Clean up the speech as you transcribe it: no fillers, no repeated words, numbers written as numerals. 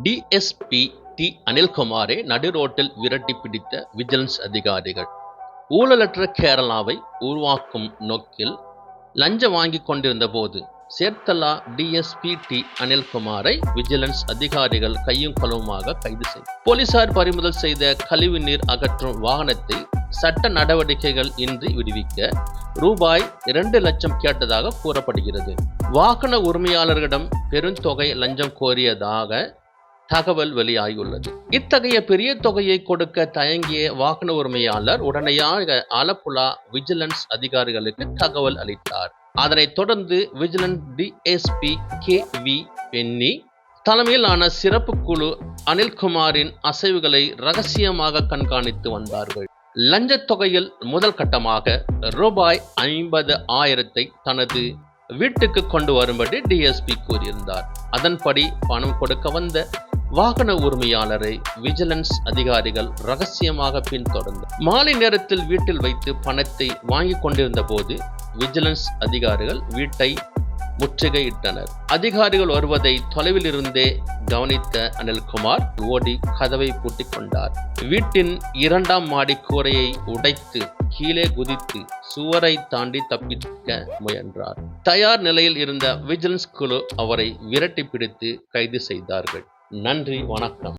DSP D அனில்குமாரை நடுரோட்டில் விரட்டி பிடித்த vigilance அதிகாரிகள். ஊழலற்ற கேரளாவை உருவாக்கும் நோக்கில் லஞ்சம் வாங்கிக் கொண்டிருந்த போது சேர்த்தலா டிஎஸ்பி டி அனில்குமாரை விஜிலன்ஸ் அதிகாரிகள் கையும் களவுமாக கைது செய்தனர். போலீசார் பறிமுதல் செய்த கழிவுநீர் அகற்றும் வாகனத்தை சட்ட நடவடிக்கைகள் இன்றி விடுவிக்க ரூபாய் 2 லட்சம் கேட்டதாக கூறப்படுகிறது. வாகன உரிமையாளர்களிடம் பெருந்தொகை லஞ்சம் கோரியதாக தகவல் வெளியாகியுள்ளது. இத்தகைய பெரிய தொகையை கொடுக்க தயங்கிய வாகன உரிமையாளர் உடனடியாக ஆலப்புழா விஜிலன்ஸ் அதிகாரிகளுக்கு தகவல் அளித்தார். அதனைத் தொடர்ந்து விஜிலன்ஸ் டிஎஸ்பி KV பென்னி தலைமையிலான சிறப்பு குழு அனில்குமாரின் அசைவுகளை ரகசியமாக கண்காணித்து வந்தார்கள். லஞ்சத் தொகையில் முதல் கட்டமாக ரூபாய் 50,000 தனது வீட்டுக்கு கொண்டு வரும்படி டிஎஸ்பி கூறியிருந்தார். அதன்படி பணம் கொடுக்க வந்த வாகன உரிமையாளரை விஜிலன்ஸ் அதிகாரிகள் ரகசியமாக பின்தொடர்ந்தனர். மாலை நேரத்தில் வீட்டில் வைத்து பணத்தை வாங்கிக் கொண்டிருந்த போது விஜிலன்ஸ் அதிகாரிகள் வீட்டை முற்றுகையிட்டனர். அதிகாரிகள் வருவதை தொலைவில் இருந்தே கவனித்த அனில்குமார் ஓடி கதவை பூட்டிக் கொண்டார். வீட்டின் 2ஆம் மாடி கூரையை உடைத்து கீழே குதித்து சுவரை தாண்டி தப்பிக்க முயன்றார். தயார் நிலையில் இருந்த விஜிலன்ஸ் குழு அவரை விரட்டி பிடித்து கைது செய்தார்கள். நன்றி, வணக்கம்.